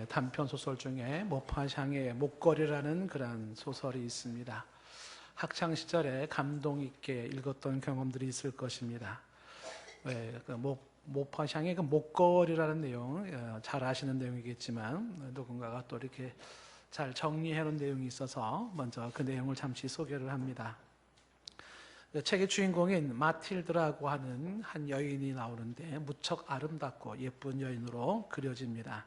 단편 소설 중에 모파샹의 목걸이라는 그런 소설이 있습니다. 학창 시절에 감동 있게 읽었던 경험들이 있을 것입니다. 모파샹의 그 목걸이라는 내용 잘 아시는 내용이겠지만 누군가가 또 이렇게 잘 정리해 놓은 내용이 있어서 먼저 그 내용을 잠시 소개를 합니다. 책의 주인공인 마틸드라고 하는 한 여인이 나오는데 무척 아름답고 예쁜 여인으로 그려집니다.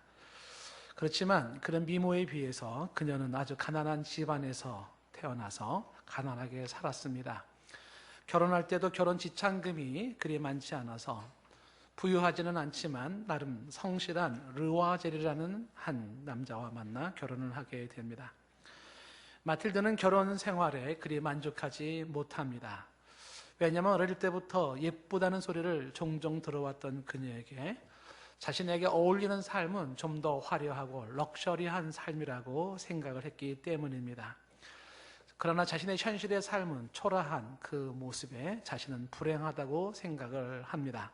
그렇지만 그런 미모에 비해서 그녀는 아주 가난한 집안에서 태어나서 가난하게 살았습니다. 결혼할 때도 결혼 지참금이 그리 많지 않아서 부유하지는 않지만 나름 성실한 르와젤이라는 한 남자와 만나 결혼을 하게 됩니다. 마틸드는 결혼 생활에 그리 만족하지 못합니다. 왜냐하면 어릴 때부터 예쁘다는 소리를 종종 들어왔던 그녀에게 자신에게 어울리는 삶은 좀 더 화려하고 럭셔리한 삶이라고 생각을 했기 때문입니다. 그러나 자신의 현실의 삶은 초라한 그 모습에 자신은 불행하다고 생각을 합니다.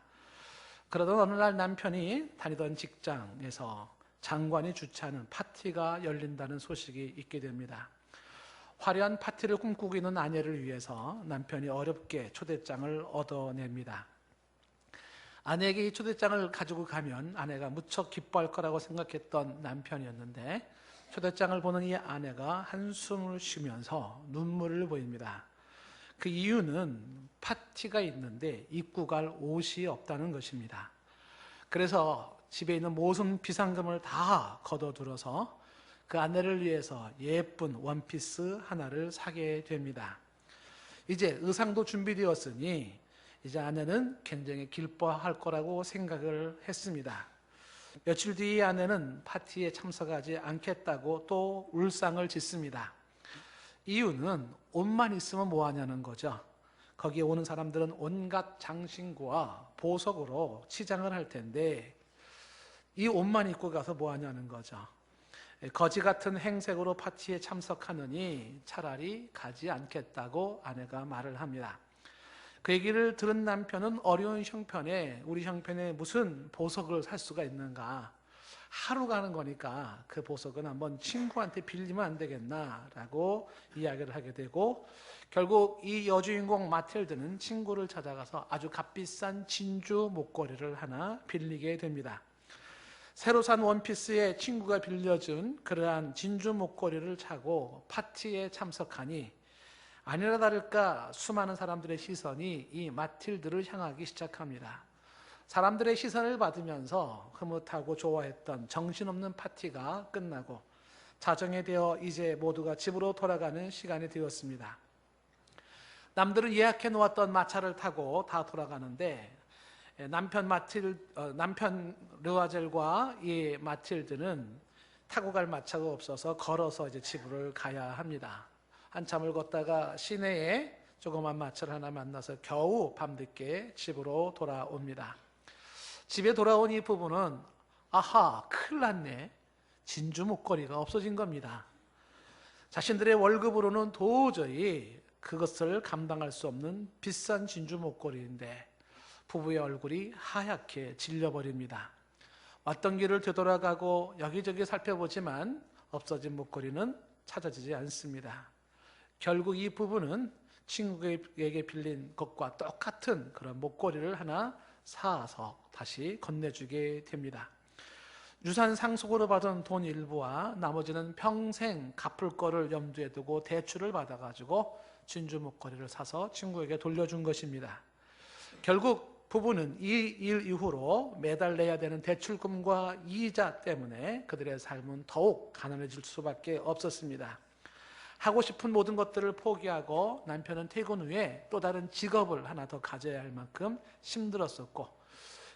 그러던 어느 날 남편이 다니던 직장에서 장관이 주최하는 파티가 열린다는 소식이 있게 됩니다. 화려한 파티를 꿈꾸고 있는 아내를 위해서 남편이 어렵게 초대장을 얻어냅니다. 아내에게 이 초대장을 가지고 가면 아내가 무척 기뻐할 거라고 생각했던 남편이었는데 초대장을 보는 이 아내가 한숨을 쉬면서 눈물을 보입니다. 그 이유는 파티가 있는데 입고 갈 옷이 없다는 것입니다. 그래서 집에 있는 모든 비상금을 다 걷어들어서 그 아내를 위해서 예쁜 원피스 하나를 사게 됩니다. 이제 의상도 준비되었으니 이제 아내는 굉장히 기뻐할 거라고 생각을 했습니다. 며칠 뒤 아내는 파티에 참석하지 않겠다고 또 울상을 짓습니다. 이유는 옷만 있으면 뭐하냐는 거죠. 거기에 오는 사람들은 온갖 장신구와 보석으로 치장을 할 텐데 이 옷만 입고 가서 뭐하냐는 거죠. 거지 같은 행색으로 파티에 참석하느니 차라리 가지 않겠다고 아내가 말을 합니다. 그 얘기를 들은 남편은 어려운 형편에 우리 형편에 무슨 보석을 살 수가 있는가, 하루 가는 거니까 그 보석은 한번 친구한테 빌리면 안 되겠나 라고 이야기를 하게 되고 결국 이 여주인공 마틸드는 친구를 찾아가서 아주 값비싼 진주 목걸이를 하나 빌리게 됩니다. 새로 산 원피스에 친구가 빌려준 그러한 진주 목걸이를 차고 파티에 참석하니 아니나 다를까 수많은 사람들의 시선이 이 마틸드를 향하기 시작합니다. 사람들의 시선을 받으면서 흐뭇하고 좋아했던 정신없는 파티가 끝나고 자정이 되어 이제 모두가 집으로 돌아가는 시간이 되었습니다. 남들은 예약해 놓았던 마차를 타고 다 돌아가는데 남편 르와젤과 이 마틸드는 타고 갈 마차가 없어서 걸어서 이제 집으로 가야 합니다. 한참을 걷다가 시내에 조그만 마차를 하나 만나서 겨우 밤늦게 집으로 돌아옵니다. 집에 돌아온 이 부부는 아하, 큰일 났네. 진주 목걸이가 없어진 겁니다. 자신들의 월급으로는 도저히 그것을 감당할 수 없는 비싼 진주 목걸이인데 부부의 얼굴이 하얗게 질려버립니다. 왔던 길을 되돌아가고 여기저기 살펴보지만 없어진 목걸이는 찾아지지 않습니다. 결국 이 부부는 친구에게 빌린 것과 똑같은 그런 목걸이를 하나 사서 다시 건네주게 됩니다. 유산 상속으로 받은 돈 일부와 나머지는 평생 갚을 거를 염두에 두고 대출을 받아가지고 진주 목걸이를 사서 친구에게 돌려준 것입니다. 결국 부부는 이 일 이후로 매달 내야 되는 대출금과 이자 때문에 그들의 삶은 더욱 가난해질 수밖에 없었습니다. 하고 싶은 모든 것들을 포기하고 남편은 퇴근 후에 또 다른 직업을 하나 더 가져야 할 만큼 힘들었었고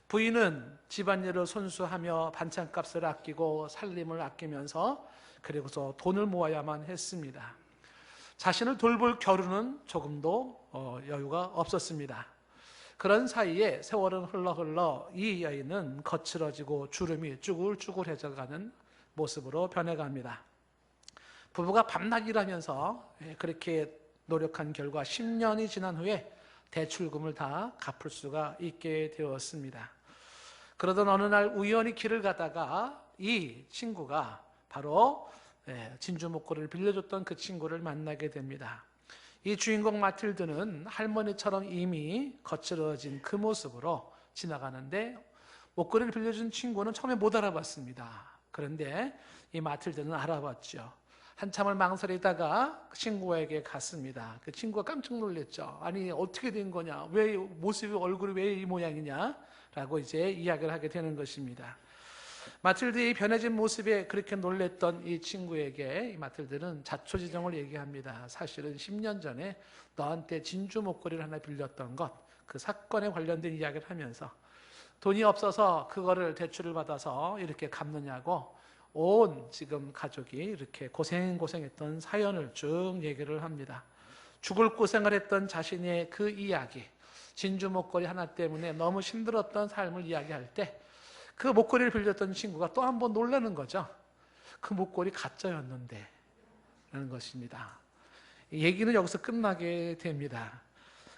부인은 집안일을 손수하며 반찬값을 아끼고 살림을 아끼면서 그리고서 돈을 모아야만 했습니다. 자신을 돌볼 겨루는 조금도 여유가 없었습니다. 그런 사이에 세월은 흘러 이 여인은 거칠어지고 주름이 쭈글쭈글해져가는 모습으로 변해갑니다. 부부가 밤낮 일하면서 그렇게 노력한 결과 10년이 지난 후에 대출금을 다 갚을 수가 있게 되었습니다. 그러던 어느 날 우연히 길을 가다가 이 친구가 바로 진주 목걸이를 빌려줬던 그 친구를 만나게 됩니다. 이 주인공 마틸드는 할머니처럼 이미 거칠어진 그 모습으로 지나가는데 목걸이를 빌려준 친구는 처음에 못 알아봤습니다. 그런데 이 마틸드는 알아봤죠. 한참을 망설이다가 친구에게 갔습니다. 그 친구가 깜짝 놀랐죠. 아니 어떻게 된 거냐? 왜 모습이 얼굴이 왜 이 모양이냐? 라고 이제 이야기를 하게 되는 것입니다. 마틸드의 변해진 모습에 그렇게 놀랬던 이 친구에게 이 마틸드는 자초지종을 얘기합니다. 사실은 10년 전에 너한테 진주 목걸이를 하나 빌렸던 것, 그 사건에 관련된 이야기를 하면서 돈이 없어서 그거를 대출을 받아서 이렇게 갚느냐고 온 지금 가족이 이렇게 고생했던 사연을 쭉 얘기를 합니다. 죽을 고생을 했던 자신의 그 이야기, 진주 목걸이 하나 때문에 너무 힘들었던 삶을 이야기할 때 그 목걸이를 빌렸던 친구가 또 한 번 놀라는 거죠. 그 목걸이 가짜였는데 라는 것입니다. 얘기는 여기서 끝나게 됩니다.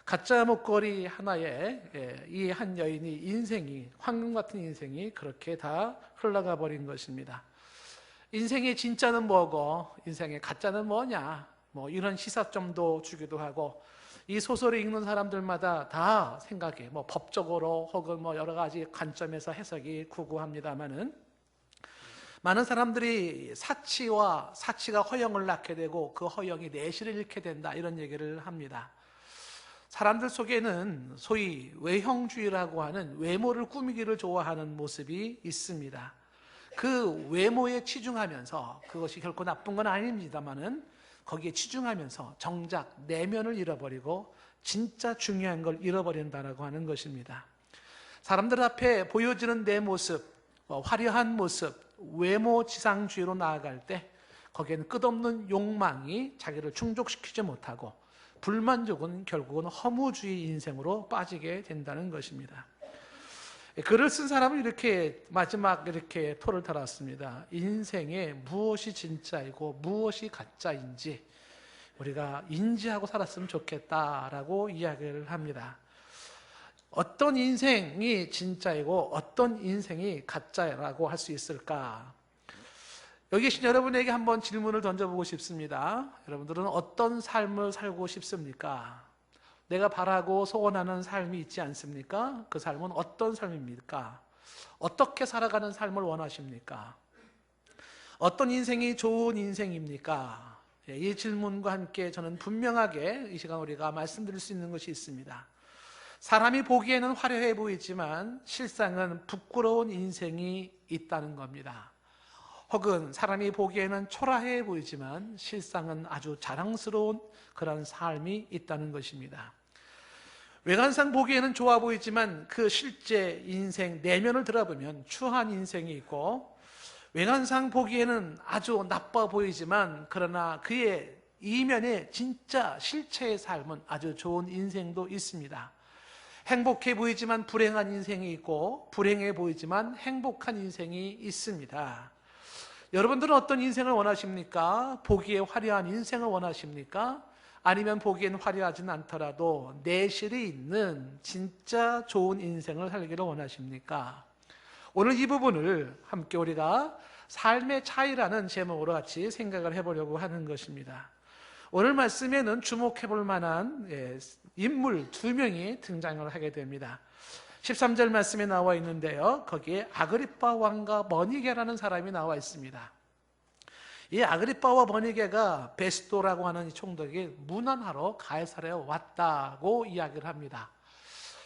가짜 목걸이 하나에 이 한 여인이 인생이, 황금 같은 인생이 그렇게 다 흘러가 버린 것입니다. 인생의 진짜는 뭐고 인생의 가짜는 뭐냐, 뭐 이런 시사점도 주기도 하고, 이 소설을 읽는 사람들마다 다 생각이 뭐 법적으로 혹은 뭐 여러 가지 관점에서 해석이 구구합니다만은, 많은 사람들이 사치가 허영을 낳게 되고 그 허영이 내실을 잃게 된다, 이런 얘기를 합니다. 사람들 속에는 소위 외형주의라고 하는 외모를 꾸미기를 좋아하는 모습이 있습니다. 그 외모에 치중하면서, 그것이 결코 나쁜 건 아닙니다만은 거기에 치중하면서 정작 내면을 잃어버리고 진짜 중요한 걸 잃어버린다라고 하는 것입니다. 사람들 앞에 보여지는 내 모습, 화려한 모습, 외모 지상주의로 나아갈 때 거기에는 끝없는 욕망이 자기를 충족시키지 못하고 불만족은 결국은 허무주의 인생으로 빠지게 된다는 것입니다. 글을 쓴 사람은 이렇게 마지막 이렇게 토를 달았습니다. 인생에 무엇이 진짜이고 무엇이 가짜인지 우리가 인지하고 살았으면 좋겠다라고 이야기를 합니다. 어떤 인생이 진짜이고 어떤 인생이 가짜라고 할 수 있을까? 여기 계신 여러분에게 한번 질문을 던져보고 싶습니다. 여러분들은 어떤 삶을 살고 싶습니까? 내가 바라고 소원하는 삶이 있지 않습니까? 그 삶은 어떤 삶입니까? 어떻게 살아가는 삶을 원하십니까? 어떤 인생이 좋은 인생입니까? 이 질문과 함께 저는 분명하게 이 시간 우리가 말씀드릴 수 있는 것이 있습니다. 사람이 보기에는 화려해 보이지만 실상은 부끄러운 인생이 있다는 겁니다. 혹은 사람이 보기에는 초라해 보이지만 실상은 아주 자랑스러운 그런 삶이 있다는 것입니다. 외관상 보기에는 좋아 보이지만 그 실제 인생 내면을 들어보면 추한 인생이 있고, 외관상 보기에는 아주 나빠 보이지만 그러나 그의 이면에 진짜 실체의 삶은 아주 좋은 인생도 있습니다. 행복해 보이지만 불행한 인생이 있고, 불행해 보이지만 행복한 인생이 있습니다. 여러분들은 어떤 인생을 원하십니까? 보기에 화려한 인생을 원하십니까? 아니면 보기엔 화려하진 않더라도 내실이 있는 진짜 좋은 인생을 살기를 원하십니까? 오늘 이 부분을 함께 우리가 삶의 차이라는 제목으로 같이 생각을 해보려고 하는 것입니다. 오늘 말씀에는 주목해 볼 만한 인물 2명이 등장을 하게 됩니다. 13절 말씀에 나와 있는데요, 거기에 아그리빠 왕과 버니게라는 사람이 나와 있습니다. 이 아그리빠와 버니게가 베스도라고 하는 이 총독이 문안하러 가이사랴에 왔다고 이야기를 합니다.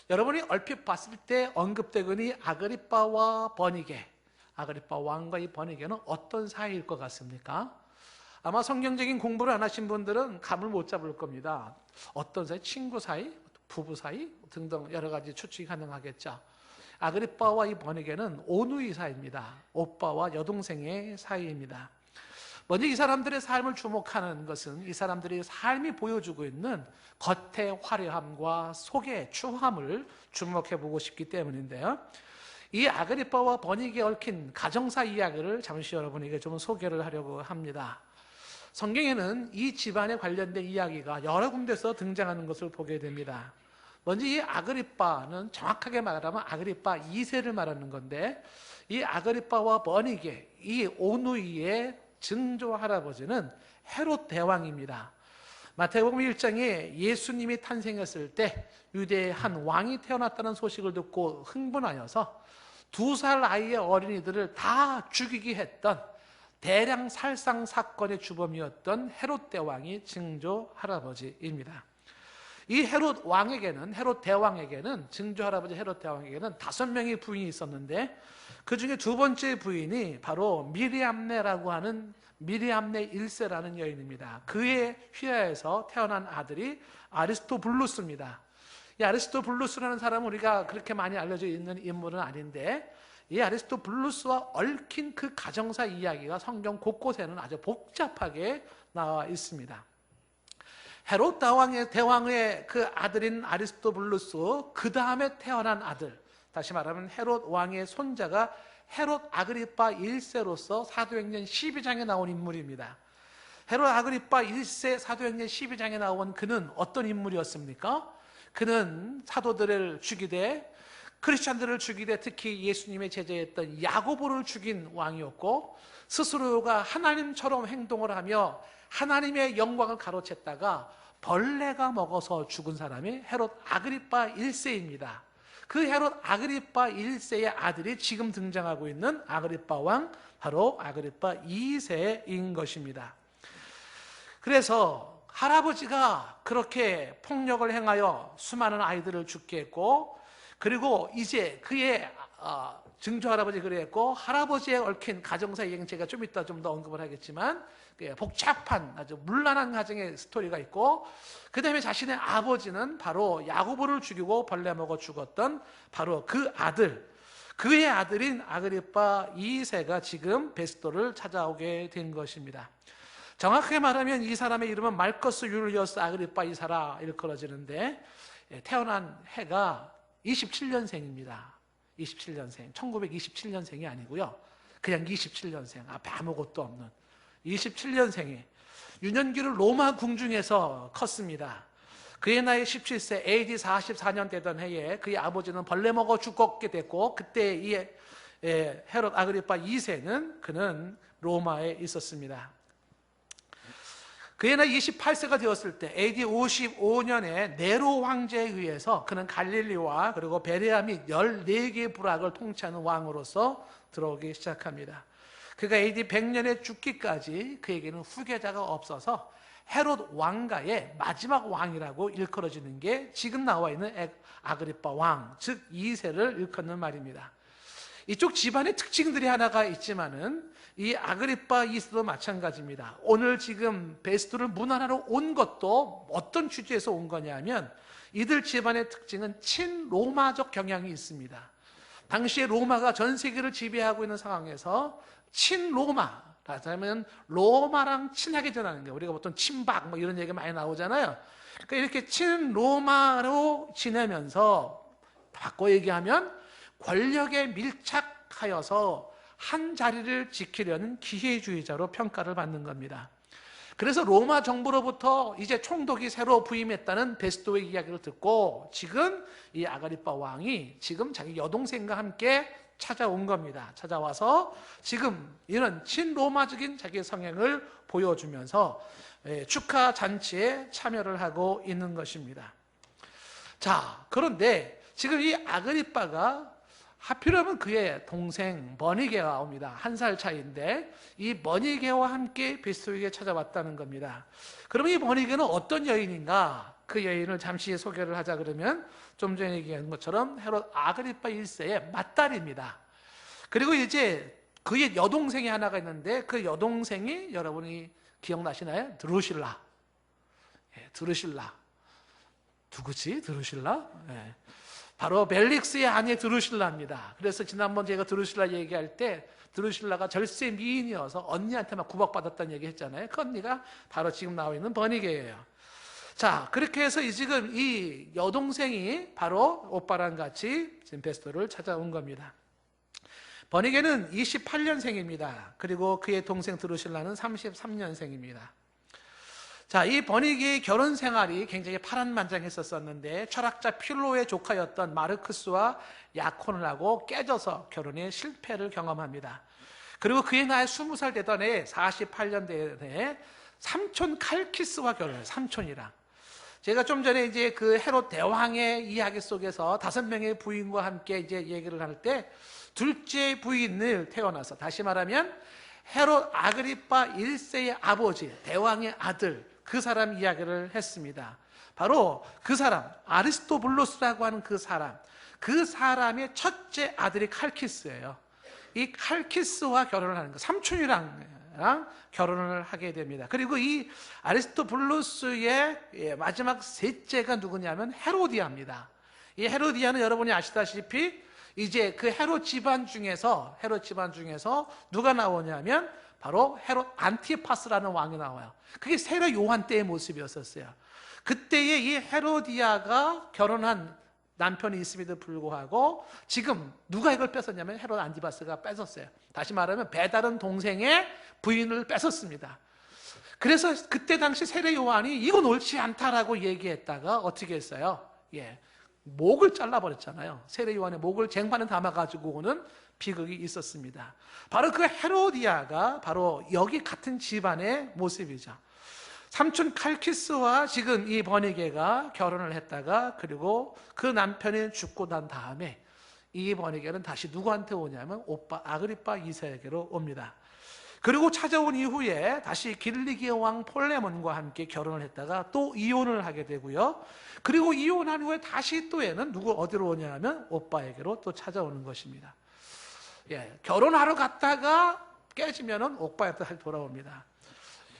여러분이 얼핏 봤을 때 언급되거니 아그리빠와 버니게, 아그리빠 왕과 이 버니게는 어떤 사이일 것 같습니까? 아마 성경적인 공부를 안 하신 분들은 감을 못 잡을 겁니다. 어떤 사이? 친구 사이? 부부 사이? 등등 여러 가지 추측이 가능하겠죠. 아그리빠와 이 버니게는 오누이 사이입니다. 오빠와 여동생의 사이입니다. 먼저 이 사람들의 삶을 주목하는 것은 이 사람들의 삶이 보여주고 있는 겉의 화려함과 속의 추함을 주목해 보고 싶기 때문인데요, 이 아그리빠와 버니게에 얽힌 가정사 이야기를 잠시 여러분에게 좀 소개를 하려고 합니다. 성경에는 이 집안에 관련된 이야기가 여러 군데서 등장하는 것을 보게 됩니다. 먼저 이 아그리빠는 정확하게 말하면 아그리빠 2세를 말하는 건데, 이 아그리빠와 버니게, 이 오누이의 증조 할아버지는 헤롯 대왕입니다. 마태복음 1장에 예수님이 탄생했을 때 유대의 한 왕이 태어났다는 소식을 듣고 흥분하여서 2살 아이의 어린이들을 다 죽이게 했던 대량 살상 사건의 주범이었던 헤롯 대왕이 증조 할아버지입니다. 이 헤롯 왕에게는, 헤롯 대왕에게는, 증조 할아버지 헤롯 대왕에게는 5명의 부인이 있었는데 그 중에 두 번째 부인이 바로 미리암네라고 하는 미리암네 1세라는 여인입니다. 그의 휘하에서 태어난 아들이 아리스토블루스입니다. 이 아리스토블루스라는 사람은 우리가 그렇게 많이 알려져 있는 인물은 아닌데, 이 아리스토블루스와 얽힌 그 가정사 이야기가 성경 곳곳에는 아주 복잡하게 나와 있습니다. 헤롯 대왕의 그 아들인 아리스토블루스, 그 다음에 태어난 아들, 다시 말하면 헤롯 왕의 손자가 헤롯 아그리빠 1세로서 사도행전 12장에 나온 인물입니다. 헤롯 아그리빠 1세 사도행전 12장에 나온 그는 어떤 인물이었습니까? 그는 사도들을 죽이되, 크리스찬들을 죽이되, 특히 예수님의 제자였던 야고보를 죽인 왕이었고, 스스로가 하나님처럼 행동을 하며 하나님의 영광을 가로챘다가 벌레가 먹어서 죽은 사람이 헤롯 아그리빠 1세입니다. 그 헤롯 아그리빠 1세의 아들이 지금 등장하고 있는 아그리빠 왕, 바로 아그리빠 2세인 것입니다. 그래서 할아버지가 그렇게 폭력을 행하여 수많은 아이들을 죽게 했고, 그리고 이제 그의 증조 할아버지 그랬고, 할아버지에 얽힌 가정사 얘기는 제가 좀 이따 좀 더 언급을 하겠지만 복잡한 아주 문란한 가정의 스토리가 있고, 그 다음에 자신의 아버지는 바로 야고보를 죽이고 벌레 먹어 죽었던 바로 그 아들, 그의 아들인 아그리빠 2세가 지금 베스도를 찾아오게 된 것입니다. 정확하게 말하면 이 사람의 이름은 말커스 율리어스 아그리빠 2세라 일컬어지는데, 태어난 해가 27년생입니다. 27년생, 1927년생이 아니고요, 그냥 27년생, 앞에 아무것도 없는 27년생에 유년기를 로마 궁중에서 컸습니다. 그의 나이 17세, AD 44년 되던 해에 그의 아버지는 벌레 먹어 죽게 됐고, 그때 이 헤롯 아그리빠 2세는 그는 로마에 있었습니다. 그의 나이 28세가 되었을 때 AD 55년에 네로 황제에 의해서 그는 갈릴리와 그리고 베레아 및 14개의 부락을 통치하는 왕으로서 들어오기 시작합니다. 그가 AD 100년에 죽기까지 그에게는 후계자가 없어서 헤롯 왕가의 마지막 왕이라고 일컬어지는 게 지금 나와 있는 아그리빠 왕, 즉 2세를 일컫는 말입니다. 이쪽 집안의 특징들이 하나가 있지만은 이 아그리빠 2세도 마찬가지입니다. 오늘 지금 베스도를 문안하러 온 것도 어떤 취지에서 온 거냐면, 이들 집안의 특징은 친로마적 경향이 있습니다. 당시에 로마가 전 세계를 지배하고 있는 상황에서 친로마라면 로마랑 친하게 지내는 거예요. 우리가 보통 친박 뭐 이런 얘기 많이 나오잖아요. 그러니까 이렇게 친로마로 지내면서, 바꿔 얘기하면 권력에 밀착하여서 한 자리를 지키려는 기회주의자로 평가를 받는 겁니다. 그래서 로마 정부로부터 이제 총독이 새로 부임했다는 베스도의 이야기를 듣고 지금 이 아그리빠 왕이 지금 자기 여동생과 함께 찾아온 겁니다. 찾아와서 지금 이런 친로마적인 자기의 성향을 보여주면서 축하 잔치에 참여를 하고 있는 것입니다. 자, 그런데 지금 이 아그리빠가 하필이면 그의 동생 버니게가 옵니다. 1살 차이인데 이 버니게와 함께 베스도에게 찾아왔다는 겁니다. 그럼 이 버니게는 어떤 여인인가? 그 여인을 잠시 소개를 하자 그러면, 좀 전에 얘기한 것처럼 헤롯 아그리빠 1세의 맏딸입니다. 그리고 이제 그의 여동생이 하나가 있는데, 그 여동생이 여러분이 기억나시나요? 드루실라. 드루실라. 누구지? 드루실라? 바로 벨릭스의 아내 드루실라입니다. 그래서 지난번 제가 드루실라 얘기할 때 드루실라가 절세 미인이어서 언니한테 막 구박받았다는 얘기 했잖아요. 그 언니가 바로 지금 나와 있는 버니게예요. 자, 그렇게 해서 지금 이 여동생이 바로 오빠랑 같이 지금 베스도를 찾아온 겁니다. 버니게는 28년생입니다. 그리고 그의 동생 드루실라는 33년생입니다. 자, 이 버니게의 결혼 생활이 굉장히 파란만장했었는데 철학자 필로의 조카였던 마르크스와 약혼을 하고 깨져서 결혼에 실패를 경험합니다. 그리고 그의 나이 20살 되던 해 48년 되에 삼촌 칼키스와 결혼해요. 삼촌이랑. 제가 좀 전에 이제 그 헤롯 대왕의 이야기 속에서 5명의 부인과 함께 이제 얘기를 할 때 둘째 부인을 태어나서, 다시 말하면 헤롯 아그리파 1세의 아버지, 대왕의 아들, 그 사람 이야기를 했습니다. 바로 그 사람, 아리스토블로스라고 하는 그 사람의 첫째 아들이 칼키스예요. 이 칼키스와 결혼을 하는 거, 삼촌이랑 결혼을 하게 됩니다. 그리고 이 아리스토블로스의 마지막 셋째가 누구냐면 헤로디아입니다. 이 헤로디아는 여러분이 아시다시피 이제 그 헤롯 집안 중에서 누가 나오냐면 바로 헤롯 안티파스라는 왕이 나와요. 그게 세례 요한 때의 모습이었었어요. 그때에 이 헤로디아가 결혼한 남편이 있음에도 불구하고 지금 누가 이걸 뺏었냐면 헤롯 안티파스가 뺏었어요. 다시 말하면 배다른 동생의 부인을 뺏었습니다. 그래서 그때 당시 세례 요한이 이건 옳지 않다라고 얘기했다가 어떻게 했어요? 목을 잘라버렸잖아요. 세례 요한의 목을 쟁반에 담아가지고 오는 비극이 있었습니다. 바로 그 헤로디아가 바로 여기 같은 집안의 모습이죠. 삼촌 칼키스와 지금 이 버니게가 결혼을 했다가 그리고 그 남편이 죽고 난 다음에 이 버니게는 다시 누구한테 오냐면 오빠 아그리파 2세에게로 옵니다. 그리고 찾아온 이후에 다시 길리기의 왕 폴레몬과 함께 결혼을 했다가 또 이혼을 하게 되고요. 그리고 이혼한 후에 다시 또 얘는 어디로 오냐면 오빠에게로 또 찾아오는 것입니다. 결혼하러 갔다가 깨지면은 오빠한테 돌아옵니다.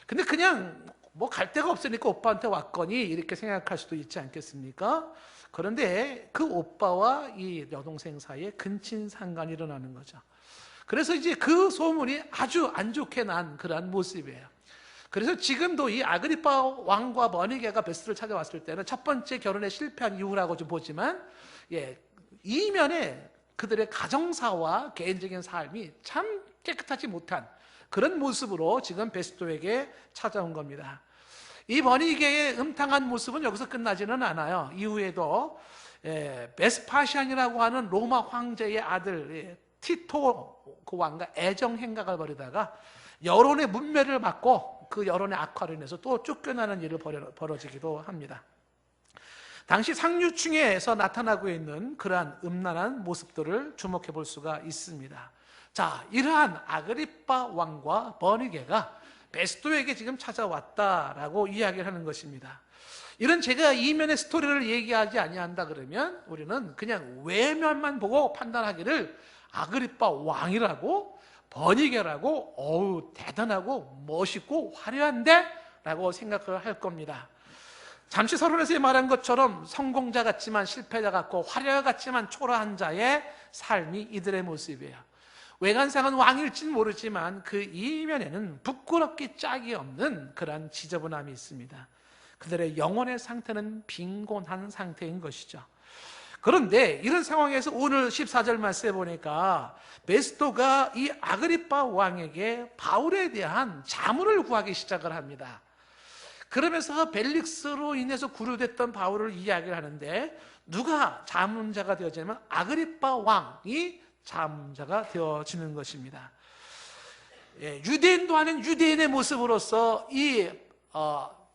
근데 그냥 뭐 갈 데가 없으니까 오빠한테 왔거니 이렇게 생각할 수도 있지 않겠습니까? 그런데 그 오빠와 이 여동생 사이에 근친상간이 일어나는 거죠. 그래서 이제 그 소문이 아주 안 좋게 난 그러한 모습이에요. 그래서 지금도 이 아그리파 왕과 버니게가 베스트를 찾아왔을 때는 첫 번째 결혼에 실패한 이유라고 좀 보지만 이면에 그들의 가정사와 개인적인 삶이 참 깨끗하지 못한 그런 모습으로 지금 베스토에게 찾아온 겁니다. 이 버니게의 음탕한 모습은 여기서 끝나지는 않아요. 이후에도 베스파시안이라고 하는 로마 황제의 아들 티토 그 왕과 애정 행각을 벌이다가 여론의 문매를 받고 그 여론의 악화로 인해서 또 쫓겨나는 일이 벌어지기도 합니다. 당시 상류층에서 나타나고 있는 그러한 음란한 모습들을 주목해 볼 수가 있습니다. 자, 이러한 아그리파 왕과 버니게가 베스토에게 지금 찾아왔다라고 이야기를 하는 것입니다. 이런 제가 이면의 스토리를 얘기하지 아니한다 그러면 우리는 그냥 외면만 보고 판단하기를 아그리파 왕이라고 버니게라고 어우 대단하고 멋있고 화려한데 라고 생각을 할 겁니다. 잠시 서론에서 말한 것처럼 성공자 같지만 실패자 같고 화려 같지만 초라한 자의 삶이 이들의 모습이에요. 외관상은 왕일진 모르지만 그 이면에는 부끄럽기 짝이 없는 그러한 지저분함이 있습니다. 그들의 영혼의 상태는 빈곤한 상태인 것이죠. 그런데 이런 상황에서 오늘 14절 말씀에 보니까 베스토가 이 아그리파 왕에게 바울에 대한 자문을 구하기 시작을 합니다. 그러면서 벨릭스로 인해서 구류됐던 바울을 이야기를 하는데 누가 자문자가 되어지냐면 아그리파 왕이 자문자가 되어지는 것입니다. 유대인도 아닌 유대인의 모습으로서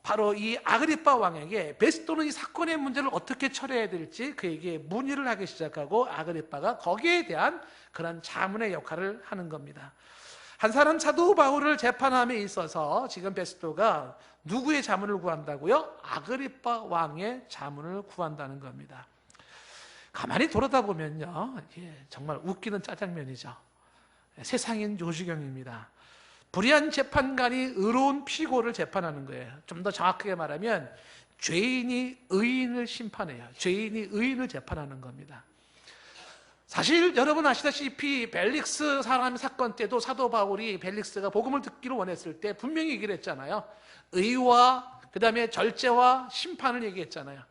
바로 이 아그리파 왕에게 베스토는 이 사건의 문제를 어떻게 처리해야 될지 그에게 문의를 하기 시작하고 아그리파가 거기에 대한 그런 자문의 역할을 하는 겁니다. 한 사람 사도 바울을 재판함에 있어서 지금 베스토가 누구의 자문을 구한다고요? 아그리파 왕의 자문을 구한다는 겁니다. 가만히 돌아다 보면요, 정말 웃기는 짜장면이죠. 세상인 요지경입니다. 불의한 재판관이 의로운 피고를 재판하는 거예요. 좀 더 정확하게 말하면 죄인이 의인을 심판해요. 죄인이 의인을 재판하는 겁니다. 사실 여러분 아시다시피 벨릭스 사람 사건 때도 사도 바울이 벨릭스가 복음을 듣기를 원했을 때 분명히 얘기를 했잖아요. 의와 그 다음에 절제와 심판을 얘기했잖아요.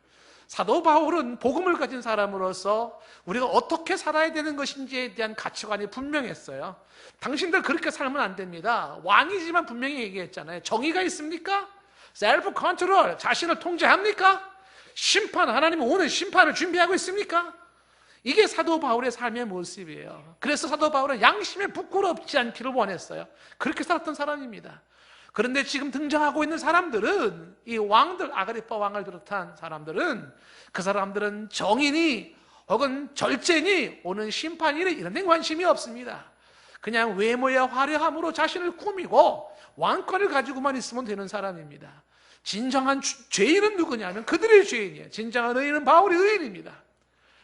사도 바울은 복음을 가진 사람으로서 우리가 어떻게 살아야 되는 것인지에 대한 가치관이 분명했어요. 당신들 그렇게 살면 안 됩니다. 왕이지만 분명히 얘기했잖아요. 정의가 있습니까? 셀프 컨트롤, 자신을 통제합니까? 심판, 하나님은 오늘 심판을 준비하고 있습니까? 이게 사도 바울의 삶의 모습이에요. 그래서 사도 바울은 양심에 부끄럽지 않기를 원했어요. 그렇게 살았던 사람입니다. 그런데 지금 등장하고 있는 사람들은, 이 왕들, 아그리파 왕을 비롯한 사람들은, 그 사람들은 정인이 혹은 절제니 오는 심판이니 이런 데 관심이 없습니다. 그냥 외모의 화려함으로 자신을 꾸미고 왕권을 가지고만 있으면 되는 사람입니다. 진정한 죄인은 누구냐면 그들의 죄인이에요. 진정한 의인은 바울이 의인입니다.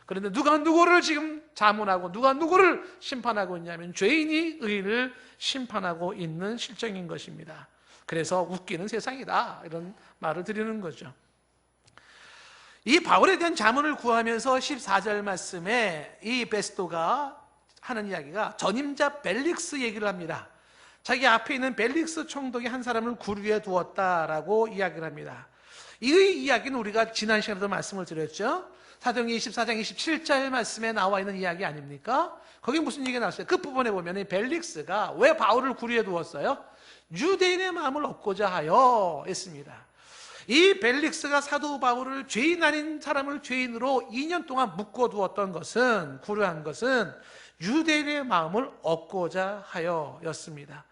그런데 누가 누구를 지금 자문하고 누가 누구를 심판하고 있냐면 죄인이 의인을 심판하고 있는 실정인 것입니다. 그래서 웃기는 세상이다, 이런 말을 드리는 거죠. 이 바울에 대한 자문을 구하면서 14절 말씀에 이 베스토가 하는 이야기가 전임자 벨릭스 얘기를 합니다. 자기 앞에 있는 벨릭스 총독이 한 사람을 구류에 두었다라고 이야기를 합니다. 이 이야기는 우리가 지난 시간에도 말씀을 드렸죠. 사도행전 24장 27절 말씀에 나와 있는 이야기 아닙니까? 거기 무슨 얘기가 나왔어요? 그 부분에 보면 이 벨릭스가 왜 바울을 구류에 두었어요? 유대인의 마음을 얻고자 하여 했습니다. 이 벨릭스가 사도 바울을 죄인 아닌 사람을 죄인으로 2년 동안 묶어두었던 것은, 구류한 것은 유대인의 마음을 얻고자 하여였습니다.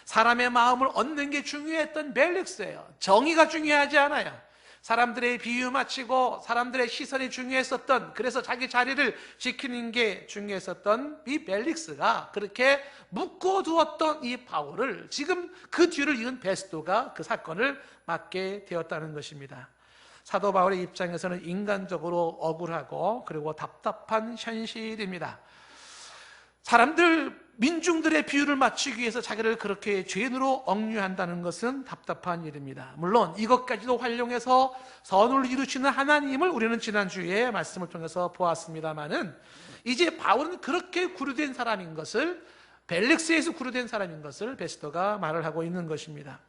사람의 마음을 얻는 게 중요했던 벨릭스예요. 정의가 중요하지 않아요. 사람들의 비유 맞추고 사람들의 시선이 중요했었던, 그래서 자기 자리를 지키는 게 중요했었던 이 벨릭스가 그렇게 묶어두었던 이 바울을 지금 그 뒤를 이은 베스토가 그 사건을 맡게 되었다는 것입니다. 사도 바울의 입장에서는 인간적으로 억울하고 그리고 답답한 현실입니다. 사람들, 민중들의 비유를 맞추기 위해서 자기를 그렇게 죄인으로 억류한다는 것은 답답한 일입니다. 물론 이것까지도 활용해서 선을 이루시는 하나님을 우리는 지난주에 말씀을 통해서 보았습니다마는, 이제 바울은 그렇게 구류된 사람인 것을, 벨릭스에서 구류된 사람인 것을 베스토가 말을 하고 있는 것입니다.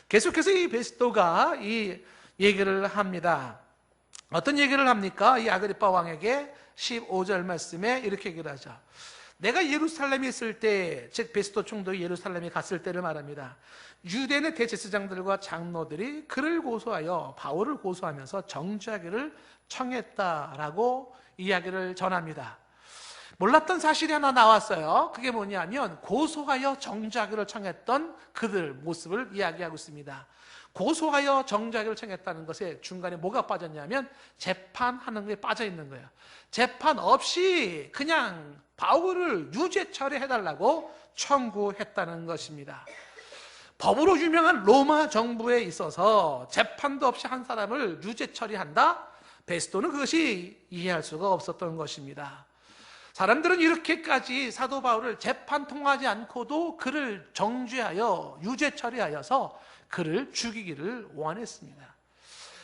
계속해서 이 베스토가 이 얘기를 합니다. 어떤 얘기를 합니까? 이 아그리파 왕에게 15절 말씀에 이렇게 얘기를 하죠. 내가 예루살렘에 있을 때, 즉 베스토 총독이 예루살렘에 갔을 때를 말합니다. 유대인의 대제사장들과 장로들이 그를 고소하여 바울을 고소하면서 정죄하기를 청했다라고 이야기를 전합니다. 몰랐던 사실이 하나 나왔어요. 그게 뭐냐면 고소하여 정죄하기를 청했던 그들 모습을 이야기하고 있습니다. 고소하여 정죄하기를 청했다는 것에 중간에 뭐가 빠졌냐면 재판하는 게 빠져 있는 거예요. 재판 없이 그냥 바울을 유죄 처리해달라고 청구했다는 것입니다. 법으로 유명한 로마 정부에 있어서 재판도 없이 한 사람을 유죄 처리한다? 베스토는 그것이 이해할 수가 없었던 것입니다. 사람들은 이렇게까지 사도 바울을 재판 통하지 않고도 그를 정죄하여 유죄 처리하여서 그를 죽이기를 원했습니다.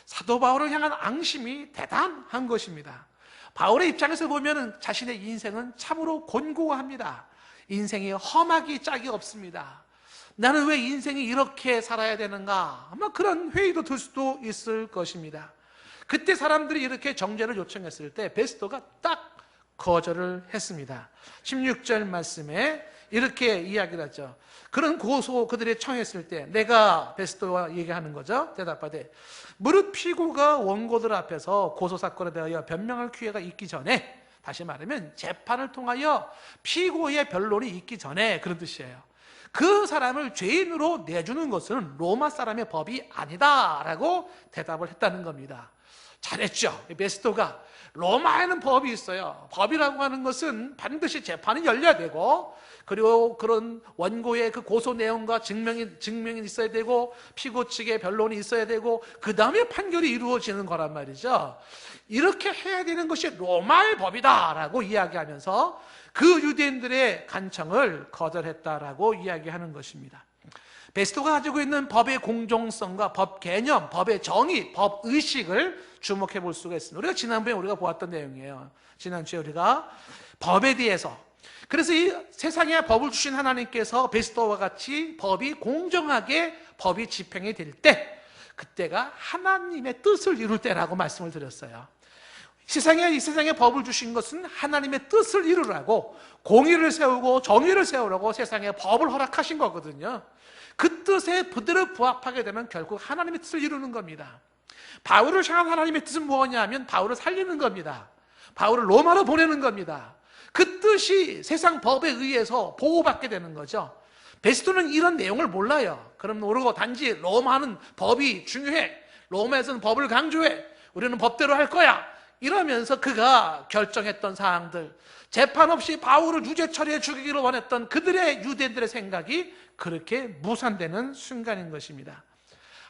사도 바울을 향한 앙심이 대단한 것입니다. 바울의 입장에서 보면 자신의 인생은 참으로 곤고합니다. 인생이 험하기 짝이 없습니다. 나는 왜 인생이 이렇게 살아야 되는가? 아마 그런 회의도 들 수도 있을 것입니다. 그때 사람들이 이렇게 정죄를 요청했을 때 베스토가 딱 거절을 했습니다. 16절 말씀에 이렇게 이야기를 하죠. 그런 고소 그들이 청했을 때 내가 베스토와 얘기하는 거죠. 대답하되 무릇 피고가 원고들 앞에서 고소사건에 대하여 변명할 기회가 있기 전에, 다시 말하면 재판을 통하여 피고의 변론이 있기 전에, 그런 뜻이에요. 그 사람을 죄인으로 내주는 것은 로마 사람의 법이 아니다라고 대답을 했다는 겁니다. 잘했죠. 베스토가. 로마에는 법이 있어요. 법이라고 하는 것은 반드시 재판이 열려야 되고, 그리고 그런 원고의 그 고소 내용과 증명이 있어야 되고, 피고 측의 변론이 있어야 되고, 그 다음에 판결이 이루어지는 거란 말이죠. 이렇게 해야 되는 것이 로마의 법이다라고 이야기하면서 그 유대인들의 간청을 거절했다라고 이야기하는 것입니다. 베스토가 가지고 있는 법의 공정성과 법 개념, 법의 정의, 법 의식을 주목해 볼 수가 있습니다. 우리가 지난번에 우리가 보았던 내용이에요. 지난주에 우리가 법에 대해서, 그래서 이 세상에 법을 주신 하나님께서 베스토와 같이 법이 공정하게 법이 집행이 될 때, 그때가 하나님의 뜻을 이룰 때라고 말씀을 드렸어요. 이 세상에 법을 주신 것은 하나님의 뜻을 이루라고, 공의를 세우고 정의를 세우라고 세상에 법을 허락하신 거거든요. 그 뜻에 그대로 부합하게 되면 결국 하나님의 뜻을 이루는 겁니다. 바울을 향한 하나님의 뜻은 무엇이냐 하면 바울을 살리는 겁니다. 바울을 로마로 보내는 겁니다. 그 뜻이 세상 법에 의해서 보호받게 되는 거죠. 베스토는 이런 내용을 몰라요. 그럼 모르고 단지 로마는 법이 중요해, 로마에서는 법을 강조해, 우리는 법대로 할 거야, 이러면서 그가 결정했던 사항들, 재판 없이 바울을 유죄 처리해 죽이기를 원했던 그들의 유대인들의 생각이 그렇게 무산되는 순간인 것입니다.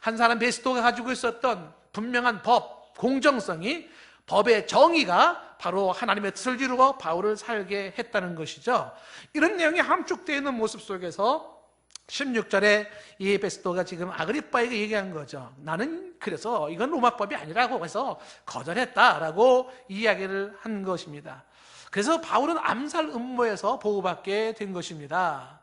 한 사람 베스토가 가지고 있었던 분명한 법, 공정성이, 법의 정의가 바로 하나님의 뜻을 이루고 바울을 살게 했다는 것이죠. 이런 내용이 함축되어 있는 모습 속에서 16절에 이 베스토가 지금 아그리빠에게 얘기한 거죠. 나는 그래서 이건 로마법이 아니라고 해서 거절했다라고 이야기를 한 것입니다. 그래서 바울은 암살 음모에서 보호받게 된 것입니다.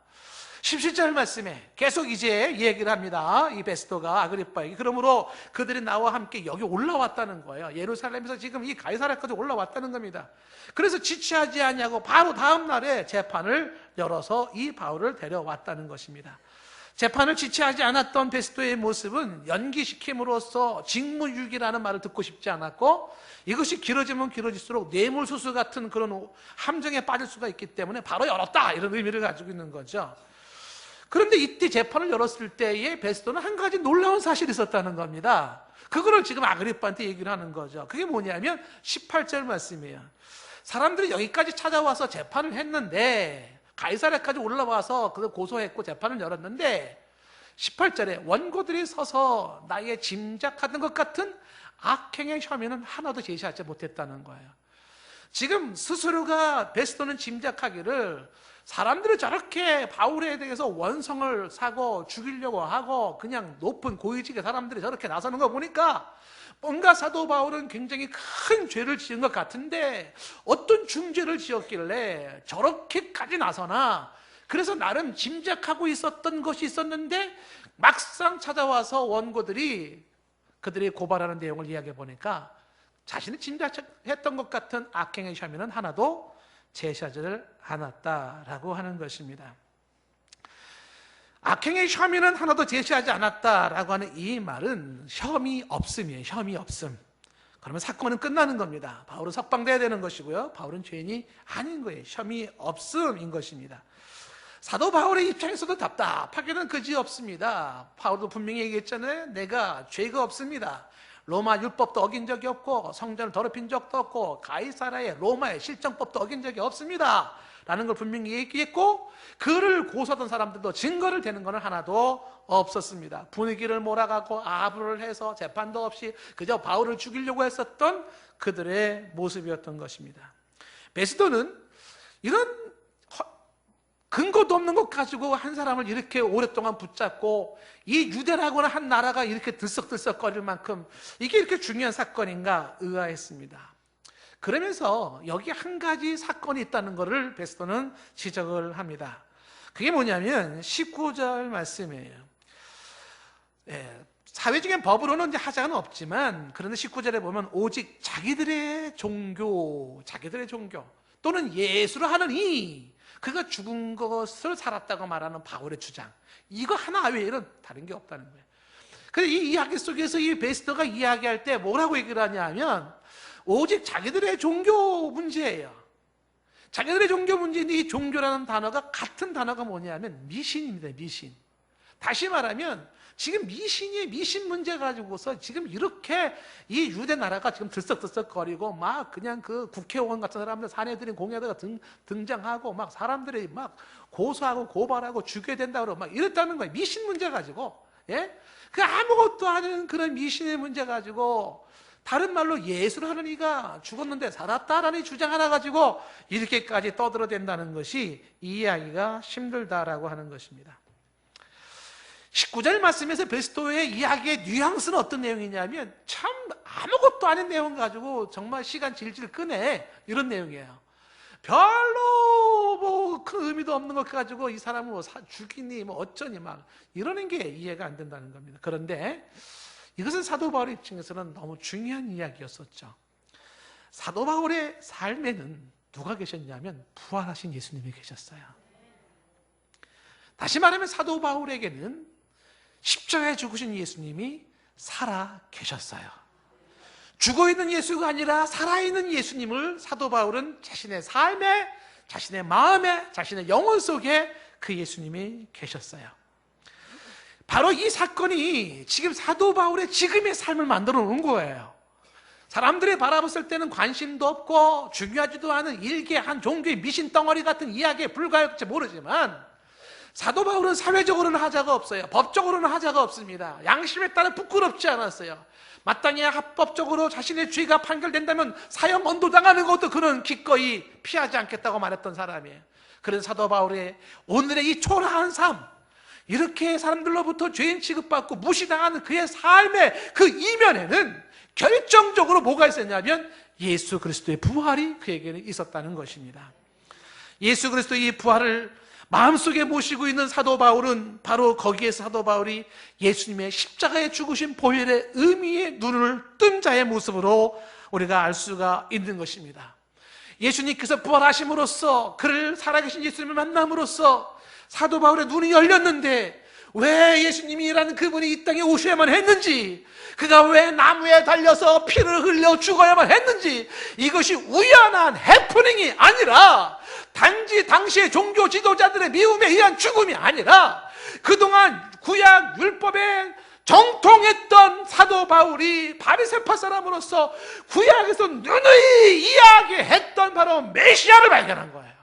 17절 말씀에 계속 이제 얘기를 합니다. 이 베스토가 아그리빠에게. 그러므로 그들이 나와 함께 여기 올라왔다는 거예요. 예루살렘에서 지금 이 가이사랴까지 올라왔다는 겁니다. 그래서 지체하지 않냐고 바로 다음 날에 재판을 열어서 이 바울을 데려왔다는 것입니다. 재판을 지체하지 않았던 베스토의 모습은 연기시킴으로써 직무유기라는 말을 듣고 싶지 않았고, 이것이 길어지면 길어질수록 뇌물수수 같은 그런 함정에 빠질 수가 있기 때문에 바로 열었다, 이런 의미를 가지고 있는 거죠. 그런데 이때 재판을 열었을 때에 베스토는 한 가지 놀라운 사실이 있었다는 겁니다. 그거를 지금 아그리빠한테 얘기를 하는 거죠. 그게 뭐냐면 18절 말씀이에요. 사람들이 여기까지 찾아와서 재판을 했는데, 가이사랴까지 올라와서 그걸 고소했고 재판을 열었는데, 18절에 원고들이 서서 나의 짐작하던 것 같은 악행의 혐의는 하나도 제시하지 못했다는 거예요. 지금 스스로가 베스토는 짐작하기를 사람들이 저렇게 바울에 대해서 원성을 사고 죽이려고 하고 그냥 높은 고위직의 사람들이 저렇게 나서는 거 보니까 뭔가 사도 바울은 굉장히 큰 죄를 지은 것 같은데 어떤 중죄를 지었길래 저렇게까지 나서나, 그래서 나름 짐작하고 있었던 것이 있었는데 막상 찾아와서 원고들이 그들이 고발하는 내용을 이야기해 보니까 자신이 짐작했던 것 같은 악행의 혐의는 하나도 제시하지를 않았다라고 하는 것입니다. 악행의 혐의는 하나도 제시하지 않았다라고 하는 이 말은 혐의 없음이에요. 혐의 없음. 그러면 사건은 끝나는 겁니다. 바울은 석방돼야 되는 것이고요, 바울은 죄인이 아닌 거예요. 혐의 없음인 것입니다. 사도 바울의 입장에서도 답답하게는 그지없습니다. 바울도 분명히 얘기했잖아요. 내가 죄가 없습니다. 로마 율법도 어긴 적이 없고 성전을 더럽힌 적도 없고 가이사랴의 로마의 실정법도 어긴 적이 없습니다 라는 걸 분명히 얘기했고, 그를 고소하던 사람들도 증거를 대는 것은 하나도 없었습니다. 분위기를 몰아가고 아부를 해서 재판도 없이 그저 바울을 죽이려고 했었던 그들의 모습이었던 것입니다. 베스토는 이런 근거도 없는 것 가지고 한 사람을 이렇게 오랫동안 붙잡고 이 유대라고 하는 한 나라가 이렇게 들썩들썩거릴 만큼 이게 이렇게 중요한 사건인가 의아했습니다. 그러면서 여기 한 가지 사건이 있다는 것을 베스토는 지적을 합니다. 그게 뭐냐면 19절 말씀이에요. 사회적인 법으로는 이제 하자는 없지만, 그런데 19절에 보면 오직 자기들의 종교 또는 예수를 하는 그가 죽은 것을 살았다고 말하는 바울의 주장, 이거 하나 외에는 다른 게 없다는 거예요. 그래서 이 이야기 속에서 이 베스토가 이야기할 때 뭐라고 얘기를 하냐면 오직 자기들의 종교 문제예요. 자기들의 종교 문제인데, 이 종교라는 단어가 같은 단어가 뭐냐면 미신입니다. 미신. 다시 말하면 지금 미신 문제 가지고서 지금 이렇게 이 유대 나라가 지금 들썩들썩거리고 막 그냥 그 국회의원 같은 사람들, 사내들인 공회다가 등장하고 막 사람들이 막 고소하고 고발하고 죽여야 된다고 그러고 막 이랬다는 거예요. 미신 문제 가지고. 그 아무것도 아닌 그런 미신의 문제 가지고, 다른 말로 예수를 하는 이가 죽었는데 살았다라는 주장 하나 가지고 이렇게까지 떠들어댄다는 것이 이해하기가 힘들다라고 하는 것입니다. 19절 말씀에서 베스토의 이야기의 뉘앙스는 어떤 내용이냐면 참 아무것도 아닌 내용 가지고 정말 시간 질질 끄네, 이런 내용이에요. 별로 뭐 큰 의미도 없는 것 가지고 이 사람을 뭐 죽이니 뭐 어쩌니 막 이러는 게 이해가 안 된다는 겁니다. 그런데 이것은 사도 바울의 입장에서는 너무 중요한 이야기였었죠. 사도 바울의 삶에는 누가 계셨냐면 부활하신 예수님이 계셨어요. 다시 말하면 사도 바울에게는 십자가에 죽으신 예수님이 살아 계셨어요. 죽어있는 예수가 아니라 살아있는 예수님을 사도 바울은 자신의 삶에, 자신의 마음에, 자신의 영혼 속에 그 예수님이 계셨어요. 바로 이 사건이 지금 사도 바울의 지금의 삶을 만들어 놓은 거예요. 사람들이 바라봤을 때는 관심도 없고 중요하지도 않은 일개 한 종교의 미신 덩어리 같은 이야기에 불과할지 모르지만 사도 바울은 사회적으로는 하자가 없어요. 법적으로는 하자가 없습니다. 양심에 따라 부끄럽지 않았어요. 마땅히 합법적으로 자신의 죄가 판결된다면 사형 언도당하는 것도 그는 기꺼이 피하지 않겠다고 말했던 사람이에요. 그런 사도 바울의 오늘의 이 초라한 삶, 이렇게 사람들로부터 죄인 취급받고 무시당하는 그의 삶의 그 이면에는 결정적으로 뭐가 있었냐면 예수 그리스도의 부활이 그에게는 있었다는 것입니다. 예수 그리스도의 이 부활을 마음속에 모시고 있는 사도 바울은 바로 거기에서 사도 바울이 예수님의 십자가에 죽으신 보혈의 의미에 눈을 뜬 자의 모습으로 우리가 알 수가 있는 것입니다. 예수님께서 부활하심으로써 그를 살아계신 예수님을 만남으로써 사도 바울의 눈이 열렸는데 왜 예수님이라는 그분이 이 땅에 오셔야만 했는지, 그가 왜 나무에 달려서 피를 흘려 죽어야만 했는지, 이것이 우연한 해프닝이 아니라 단지 당시의 종교 지도자들의 미움에 의한 죽음이 아니라 그동안 구약 율법에 정통했던 사도 바울이 바리새파 사람으로서 구약에서 누누이 이야기했던 바로 메시아를 발견한 거예요.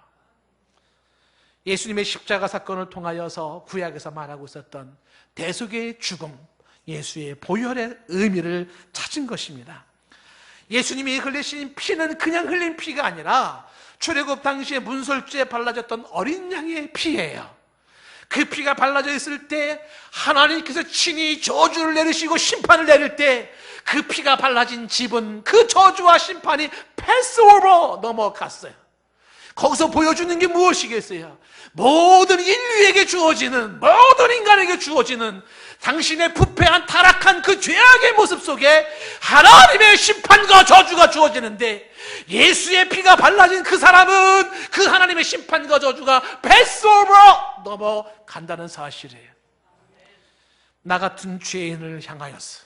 예수님의 십자가 사건을 통하여서 구약에서 말하고 있었던 대속의 죽음, 예수의 보혈의 의미를 찾은 것입니다. 예수님이 흘리신 피는 그냥 흘린 피가 아니라 출애굽 당시에 문설주에 발라졌던 어린 양의 피예요. 그 피가 발라져 있을 때 하나님께서 친히 저주를 내리시고 심판을 내릴 때 그 피가 발라진 집은 그 저주와 심판이 패스오버 넘어갔어요. 거기서 보여주는 게 무엇이겠어요? 모든 인류에게 주어지는, 모든 인간에게 주어지는 당신의 부패한 타락한 그 죄악의 모습 속에 하나님의 심판과 저주가 주어지는데, 예수의 피가 발라진 그 사람은 그 하나님의 심판과 저주가 패스오버 넘어간다는 사실이에요. 나 같은 죄인을 향하여서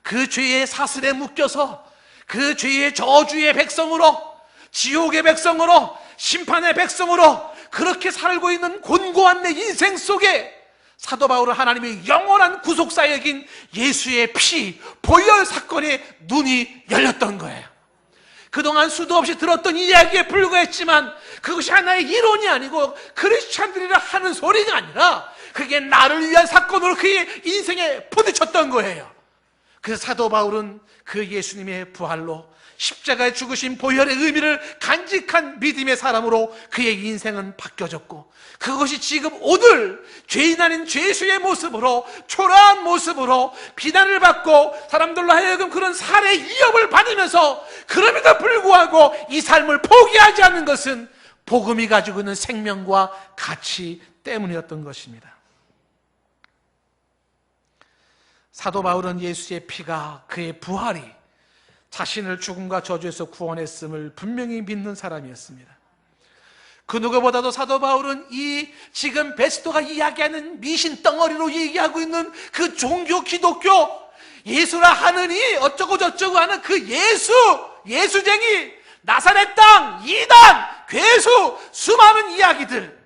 그 죄의 사슬에 묶여서 그 죄의 저주의 백성으로, 지옥의 백성으로, 심판의 백성으로 그렇게 살고 있는 곤고한 내 인생 속에 사도 바울은 하나님의 영원한 구속사역인 예수의 피, 보혈 사건에 눈이 열렸던 거예요. 그동안 수도 없이 들었던 이야기에 불과했지만 그것이 하나의 이론이 아니고 크리스찬들이라 하는 소리가 아니라 그게 나를 위한 사건으로 그의 인생에 부딪혔던 거예요. 그래서 사도 바울은 그 예수님의 부활로 십자가에 죽으신 보혈의 의미를 간직한 믿음의 사람으로 그의 인생은 바뀌어졌고, 그것이 지금 오늘 죄인 아닌 죄수의 모습으로, 초라한 모습으로 비난을 받고 사람들로 하여금 그런 살해 위협을 받으면서, 그럼에도 불구하고 이 삶을 포기하지 않는 것은 복음이 가지고 있는 생명과 가치 때문이었던 것입니다. 사도 바울은 예수의 피가, 그의 부활이 자신을 죽음과 저주에서 구원했음을 분명히 믿는 사람이었습니다. 그 누구보다도 사도 바울은 이 지금 베스토가 이야기하는 미신 덩어리로 얘기하고 있는 그 종교 기독교, 예수라 하느니 어쩌고 저쩌고 하는 그 예수쟁이, 나사렛 땅, 이단, 괴수, 수많은 이야기들,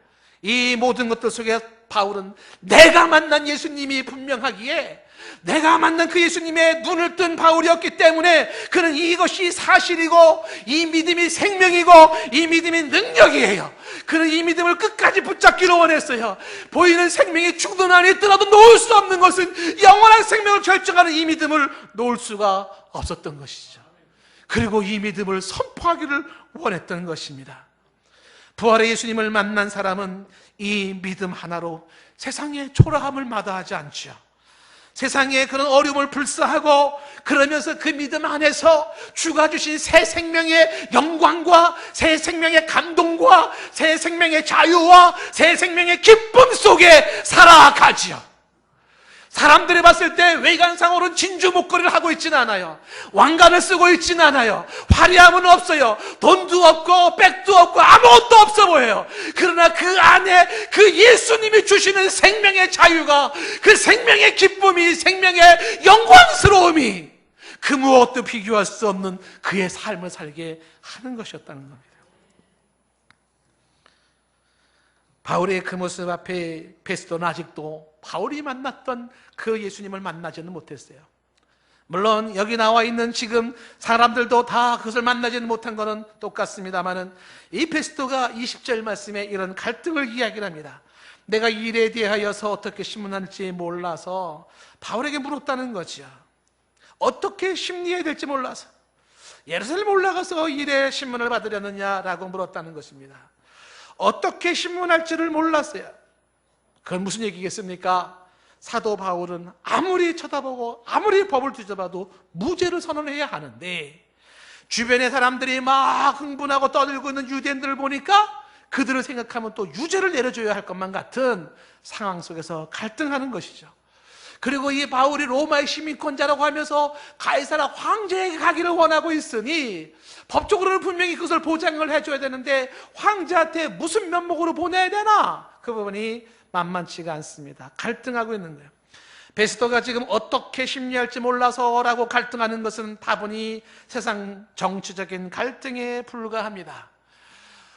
이 모든 것들 속에 바울은 내가 만난 예수님이 분명하기에, 내가 만난 그 예수님의 눈을 뜬 바울이었기 때문에 그는 이것이 사실이고 이 믿음이 생명이고 이 믿음이 능력이에요. 그는 이 믿음을 끝까지 붙잡기로 원했어요. 보이는 생명이 죽는 안에 있더라도 놓을 수 없는 것은 영원한 생명을 결정하는 이 믿음을 놓을 수가 없었던 것이죠. 그리고 이 믿음을 선포하기를 원했던 것입니다. 부활의 예수님을 만난 사람은 이 믿음 하나로 세상의 초라함을 마다하지 않죠. 세상의 그런 어려움을 불사하고 그러면서 그 믿음 안에서 주가 주신 새 생명의 영광과 새 생명의 감동과 새 생명의 자유와 새 생명의 기쁨 속에 살아가지요. 사람들이 봤을 때 외관상으로는 진주 목걸이를 하고 있지는 않아요. 왕관을 쓰고 있지는 않아요. 화려함은 없어요. 돈도 없고 백도 없고 아무것도 없어 보여요. 그러나 그 안에 그 예수님이 주시는 생명의 자유가, 그 생명의 기쁨이, 생명의 영광스러움이 그 무엇도 비교할 수 없는 그의 삶을 살게 하는 것이었다는 겁니다. 바울의 그 모습 앞에 베스도는 아직도 바울이 만났던 그 예수님을 만나지는 못했어요. 물론 여기 나와 있는 지금 사람들도 다 그것을 만나지는 못한 것은 똑같습니다만은 이 베스도가 20절 말씀에 이런 갈등을 이야기를 합니다. 내가 이 일에 대하여서 어떻게 신문할지 몰라서 바울에게 물었다는 거죠. 어떻게 심리해야 될지 몰라서 예루살렘 올라가서 일에 신문을 받으려느냐라고 물었다는 것입니다. 어떻게 신문할지를 몰랐어요. 그건 무슨 얘기겠습니까? 사도 바울은 아무리 쳐다보고 아무리 법을 뒤져봐도 무죄를 선언해야 하는데 주변의 사람들이 막 흥분하고 떠들고 있는 유대인들을 보니까 그들을 생각하면 또 유죄를 내려줘야 할 것만 같은 상황 속에서 갈등하는 것이죠. 그리고 이 바울이 로마의 시민권자라고 하면서 가이사라 황제에게 가기를 원하고 있으니 법적으로는 분명히 그것을 보장을 해줘야 되는데 황제한테 무슨 면목으로 보내야 되나? 그 부분이 만만치가 않습니다. 갈등하고 있는 거예요. 베스도가 지금 어떻게 심리할지 몰라서라고 갈등하는 것은 다분히 세상 정치적인 갈등에 불과합니다.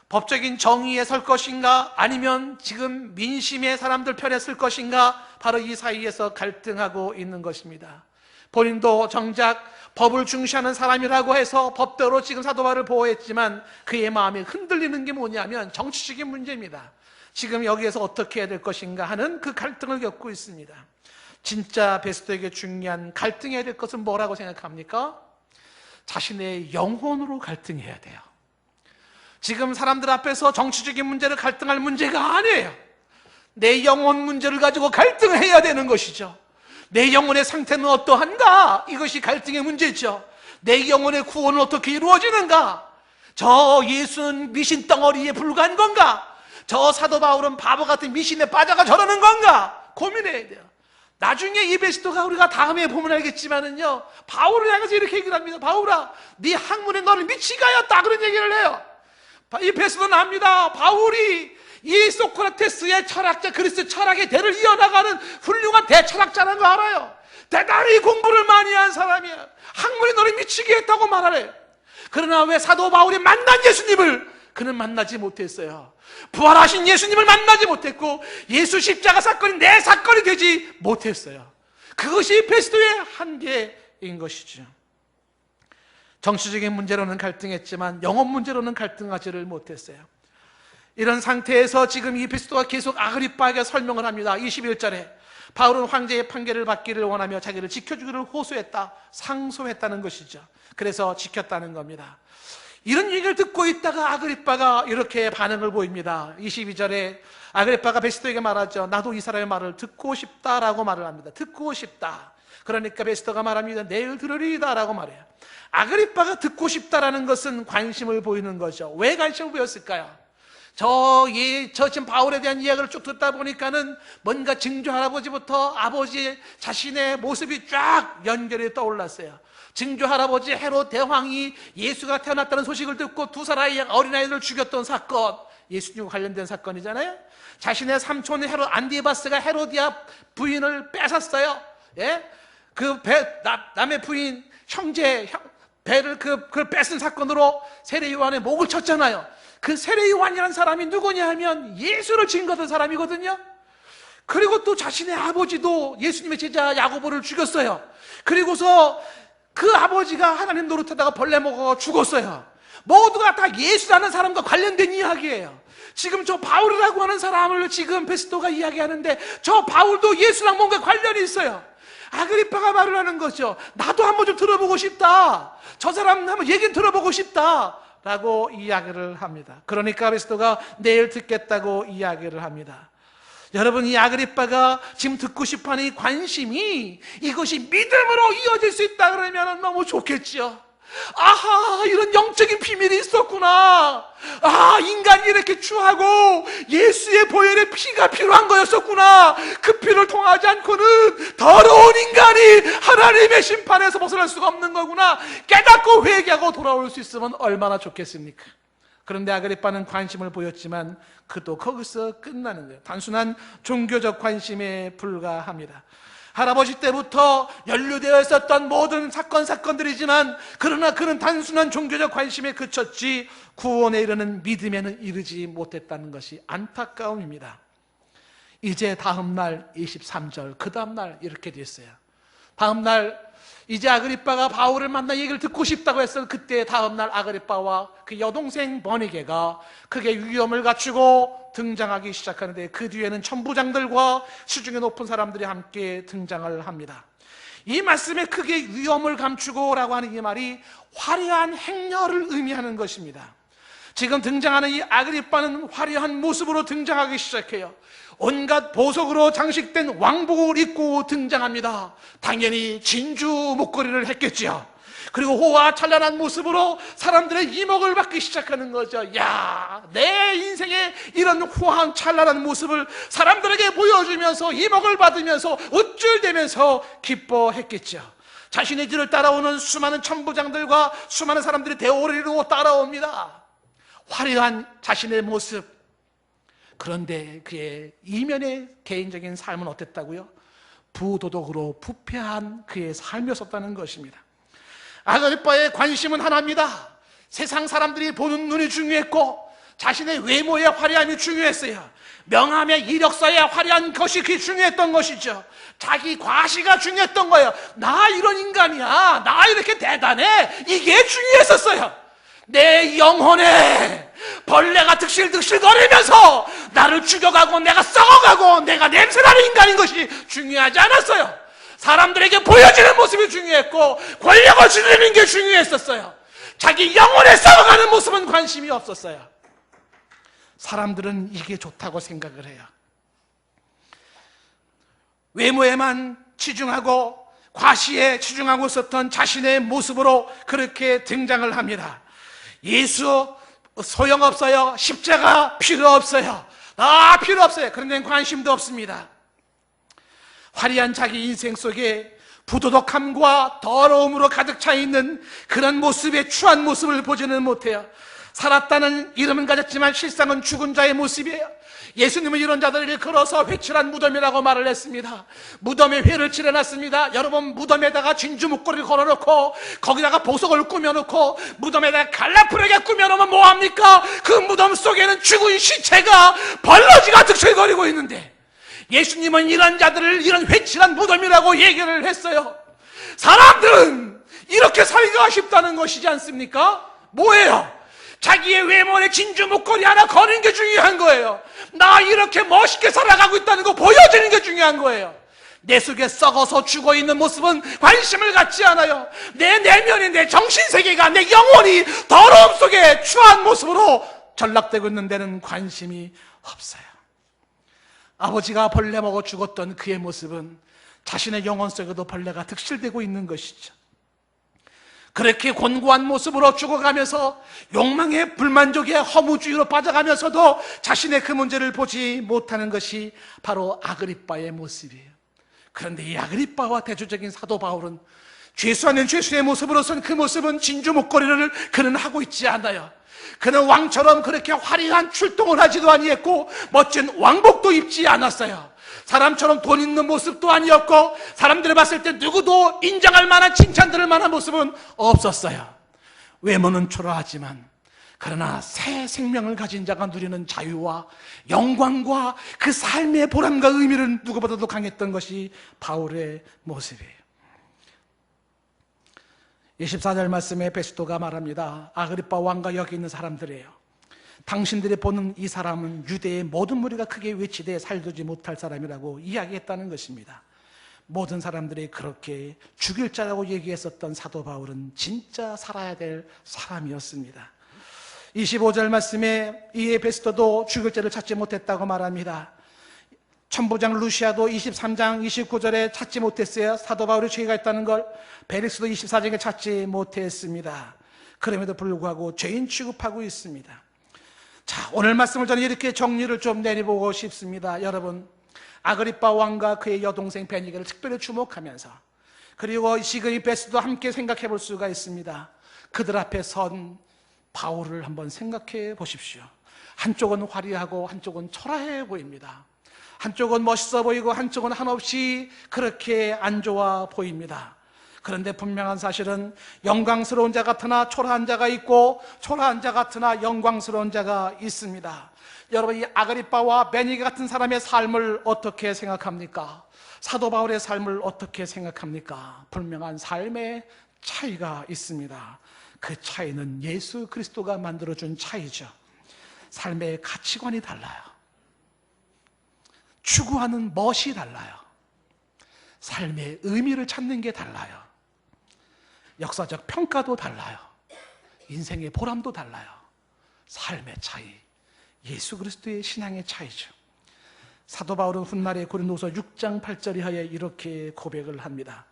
법적인 정의에 설 것인가 아니면 지금 민심의 사람들 편에 설 것인가, 바로 이 사이에서 갈등하고 있는 것입니다. 본인도 정작 법을 중시하는 사람이라고 해서 법대로 지금 사도 바울을 보호했지만 그의 마음이 흔들리는 게 뭐냐면 정치적인 문제입니다. 지금 여기에서 어떻게 해야 될 것인가 하는 그 갈등을 겪고 있습니다. 진짜 베스도에게 중요한 갈등해야 될 것은 뭐라고 생각합니까? 자신의 영혼으로 갈등해야 돼요. 지금 사람들 앞에서 정치적인 문제를 갈등할 문제가 아니에요. 내 영혼 문제를 가지고 갈등해야 되는 것이죠. 내 영혼의 상태는 어떠한가? 이것이 갈등의 문제죠. 내 영혼의 구원은 어떻게 이루어지는가? 저 예수는 미신 덩어리에 불과한 건가? 저 사도 바울은 바보 같은 미신에 빠져가 저러는 건가? 고민해야 돼요. 나중에 이 베스도가 우리가 다음에 보면 알겠지만은요, 바울을 향해서 이렇게 얘기를 합니다. 바울아, 네 학문에 너는 미치가였다, 그런 얘기를 해요. 이 베스도는 압니다. 바울이 이 소크라테스의 철학자, 그리스 철학의 대를 이어나가는 훌륭한 대철학자라는 거 알아요. 대단히 공부를 많이 한 사람이야. 학문이 너를 미치게 했다고 말하래. 그러나 왜 사도 바울이 만난 예수님을 그는 만나지 못했어요? 부활하신 예수님을 만나지 못했고 예수 십자가 사건이 내 사건이 되지 못했어요. 그것이 베스도의 한계인 것이죠. 정치적인 문제로는 갈등했지만 영혼 문제로는 갈등하지를 못했어요. 이런 상태에서 지금 이 베스도가 계속 아그리빠에게 설명을 합니다. 21절에 바울은 황제의 판결을 받기를 원하며 자기를 지켜주기를 호소했다, 상소했다는 것이죠. 그래서 지켰다는 겁니다. 이런 얘기를 듣고 있다가 아그리빠가 이렇게 반응을 보입니다. 22절에 아그리빠가 베스도에게 말하죠. 나도 이 사람의 말을 듣고 싶다라고 말을 합니다. 듣고 싶다. 그러니까 베스도가 말합니다. 내일 들으리다 라고 말해요. 아그리빠가 듣고 싶다라는 것은 관심을 보이는 거죠. 왜 관심을 보였을까요? 저 지금 바울에 대한 이야기를 쭉 듣다 보니까는 뭔가 증조 할아버지부터 아버지 자신의 모습이 쫙 연결이 떠올랐어요. 증조 할아버지 헤롯 대왕이 예수가 태어났다는 소식을 듣고 두 살의 어린아이들을 죽였던 사건, 예수님과 관련된 사건이잖아요. 자신의 삼촌 헤롯 안디바스가 헤로디아 부인을 뺏었어요. 예? 남의 부인 형제 배를 그걸 뺏은 사건으로 세례 요한의 목을 쳤잖아요. 그 세례 요한이라는 사람이 누구냐 하면 예수를 증거한 사람이거든요. 그리고 또 자신의 아버지도 예수님의 제자 야고보를 죽였어요. 그리고서 그 아버지가 하나님 노릇하다가 벌레 먹어 죽었어요. 모두가 다 예수라는 사람과 관련된 이야기예요. 지금 저 바울이라고 하는 사람을 지금 베스도가 이야기하는데 저 바울도 예수랑 뭔가 관련이 있어요. 아그리빠가 말을 하는 거죠. 나도 한번 좀 들어보고 싶다. 저 사람 한번 얘기 들어보고 싶다 라고 이야기를 합니다. 그러니까 베스도가 내일 듣겠다고 이야기를 합니다. 여러분, 이 아그리빠가 지금 듣고 싶어하는 이 관심이 이것이 믿음으로 이어질 수 있다 그러면 너무 좋겠죠. 아하, 이런 영적인 비밀이 있었구나. 아, 인간이 이렇게 추하고 예수의 보혈의 피가 필요한 거였었구나. 그 피를 통하지 않고는 더러운 인간이 하나님의 심판에서 벗어날 수가 없는 거구나. 깨닫고 회개하고 돌아올 수 있으면 얼마나 좋겠습니까? 그런데 아그리빠는 관심을 보였지만 그도 거기서 끝나는 거예요. 단순한 종교적 관심에 불과합니다. 할아버지 때부터 연루되어 있었던 모든 사건들이지만 그러나 그는 단순한 종교적 관심에 그쳤지 구원에 이르는 믿음에는 이르지 못했다는 것이 안타까움입니다. 이제 다음날 23절, 그 다음날 이렇게 됐어요. 다음날 이제 아그리빠가 바울을 만나 얘기를 듣고 싶다고 했을 그때 다음날 아그리빠와 그 여동생 버니게가 크게 위험을 갖추고 등장하기 시작하는데 그 뒤에는 천부장들과 수중에 높은 사람들이 함께 등장을 합니다. 이 말씀에 크게 위험을 감추고라고 하는 이 말이 화려한 행렬을 의미하는 것입니다. 지금 등장하는 이 아그리빠는 화려한 모습으로 등장하기 시작해요. 온갖 보석으로 장식된 왕복을 입고 등장합니다. 당연히 진주 목걸이를 했겠지요. 그리고 호화 찬란한 모습으로 사람들의 이목을 받기 시작하는 거죠. 야, 내 인생에 이런 호황 찬란한 모습을 사람들에게 보여주면서 이목을 받으면서 우쭐대면서 기뻐했겠죠. 자신의 뒤를 따라오는 수많은 천부장들과 수많은 사람들이 대오를 이루고 따라옵니다. 화려한 자신의 모습. 그런데 그의 이면의 개인적인 삶은 어땠다고요? 부도덕으로 부패한 그의 삶이었었다는 것입니다. 아그리빠의 관심은 하나입니다. 세상 사람들이 보는 눈이 중요했고 자신의 외모의 화려함이 중요했어요. 명함의 이력서의 화려한 것이 그게 중요했던 것이죠. 자기 과시가 중요했던 거예요. 나 이런 인간이야, 나 이렇게 대단해, 이게 중요했었어요. 내 영혼에 벌레가 득실득실 거리면서 나를 죽여가고 내가 썩어가고 내가 냄새나는 인간인 것이 중요하지 않았어요. 사람들에게 보여지는 모습이 중요했고 권력을 지니는 게 중요했었어요. 자기 영혼에 썩어가는 모습은 관심이 없었어요. 사람들은 이게 좋다고 생각을 해요. 외모에만 치중하고 과시에 치중하고 있었던 자신의 모습으로 그렇게 등장을 합니다. 예수 소용없어요. 십자가 필요 없어요. 필요 없어요. 그런 데는 관심도 없습니다. 화려한 자기 인생 속에 부도덕함과 더러움으로 가득 차 있는 그런 모습의 추한 모습을 보지는 못해요. 살았다는 이름은 가졌지만 실상은 죽은 자의 모습이에요. 예수님은 이런 자들을 걸어서 회칠한 무덤이라고 말을 했습니다. 무덤에 회를 칠해놨습니다. 여러분, 무덤에다가 진주 목걸이를 걸어놓고 거기다가 보석을 꾸며놓고 무덤에다가 갈라프레게 꾸며놓으면 뭐합니까? 그 무덤 속에는 죽은 시체가 벌러지가 득실거리고 있는데 예수님은 이런 자들을 이런 회칠한 무덤이라고 얘기를 했어요. 사람들은 이렇게 살기가 쉽다는 것이지 않습니까? 뭐예요? 자기의 외모에 진주 목걸이 하나 거는 게 중요한 거예요. 나 이렇게 멋있게 살아가고 있다는 거 보여주는 게 중요한 거예요. 내 속에 썩어서 죽어있는 모습은 관심을 갖지 않아요. 내 내면이, 내 정신세계가, 내 영혼이 더러움 속에 추한 모습으로 전락되고 있는 데는 관심이 없어요. 아버지가 벌레 먹어 죽었던 그의 모습은 자신의 영혼 속에도 벌레가 득실되고 있는 것이죠. 그렇게 곤고한 모습으로 죽어가면서 욕망의 불만족의 허무주의로 빠져가면서도 자신의 그 문제를 보지 못하는 것이 바로 아그리빠의 모습이에요. 그런데 이 아그리빠와 대조적인 사도 바울은 죄수 아닌 죄수의 모습으로선 그 모습은 진주 목걸이를 그는 하고 있지 않아요. 그는 왕처럼 그렇게 화려한 출동을 하지도 아니했고 멋진 왕복도 입지 않았어요. 사람처럼 돈 있는 모습도 아니었고 사람들을 봤을 때 누구도 인정할 만한, 칭찬들을 만한 모습은 없었어요. 외모는 초라하지만 그러나 새 생명을 가진 자가 누리는 자유와 영광과 그 삶의 보람과 의미를 누구보다도 강했던 것이 바울의 모습이에요. 24절 말씀에 베스토가 말합니다. 아그리빠 왕과 여기 있는 사람들이에요. 당신들이 보는 이 사람은 유대의 모든 무리가 크게 외치되 살두지 못할 사람이라고 이야기했다는 것입니다. 모든 사람들이 그렇게 죽일 자라고 얘기했었던 사도 바울은 진짜 살아야 될 사람이었습니다. 25절 말씀에 이에 베스토도 죽일 자를 찾지 못했다고 말합니다. 천부장 루시아도 23장 29절에 찾지 못했어요. 사도 바울이 죄가 있다는 걸. 벨릭스도 24장에 찾지 못했습니다. 그럼에도 불구하고 죄인 취급하고 있습니다. 자, 오늘 말씀을 저는 이렇게 정리를 좀 내려보고 싶습니다. 여러분, 아그리빠 왕과 그의 여동생 베니게를 특별히 주목하면서, 그리고 시그니 베스도 함께 생각해 볼 수가 있습니다. 그들 앞에 선 바울을 한번 생각해 보십시오. 한쪽은 화려하고 한쪽은 초라해 보입니다. 한쪽은 멋있어 보이고 한쪽은 한없이 그렇게 안 좋아 보입니다. 그런데 분명한 사실은 영광스러운 자 같으나 초라한 자가 있고, 초라한 자 같으나 영광스러운 자가 있습니다. 여러분, 이 아그리빠와 베니게 같은 사람의 삶을 어떻게 생각합니까? 사도 바울의 삶을 어떻게 생각합니까? 분명한 삶의 차이가 있습니다. 그 차이는 예수 그리스도가 만들어준 차이죠. 삶의 가치관이 달라요. 추구하는 멋이 달라요. 삶의 의미를 찾는 게 달라요. 역사적 평가도 달라요. 인생의 보람도 달라요. 삶의 차이, 예수 그리스도의 신앙의 차이죠. 사도 바울은 훗날에 고린도서 6장 8절 이하에 이렇게 고백을 합니다.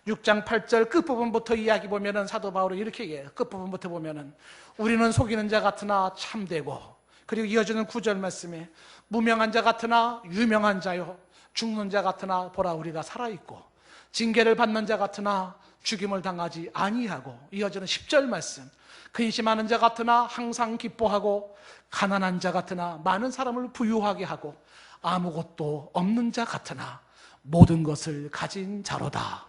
6장 8절 끝부분부터 이야기 보면은 사도 바울은 이렇게 얘기해요. 끝부분부터 보면은 우리는 속이는 자 같으나 참되고, 그리고 이어지는 9절 말씀에 무명한 자 같으나 유명한 자요, 죽는 자 같으나 보라 우리가 살아있고, 징계를 받는 자 같으나 죽임을 당하지 아니하고, 이어지는 10절 말씀, 근심하는 자 같으나 항상 기뻐하고, 가난한 자 같으나 많은 사람을 부유하게 하고, 아무것도 없는 자 같으나 모든 것을 가진 자로다.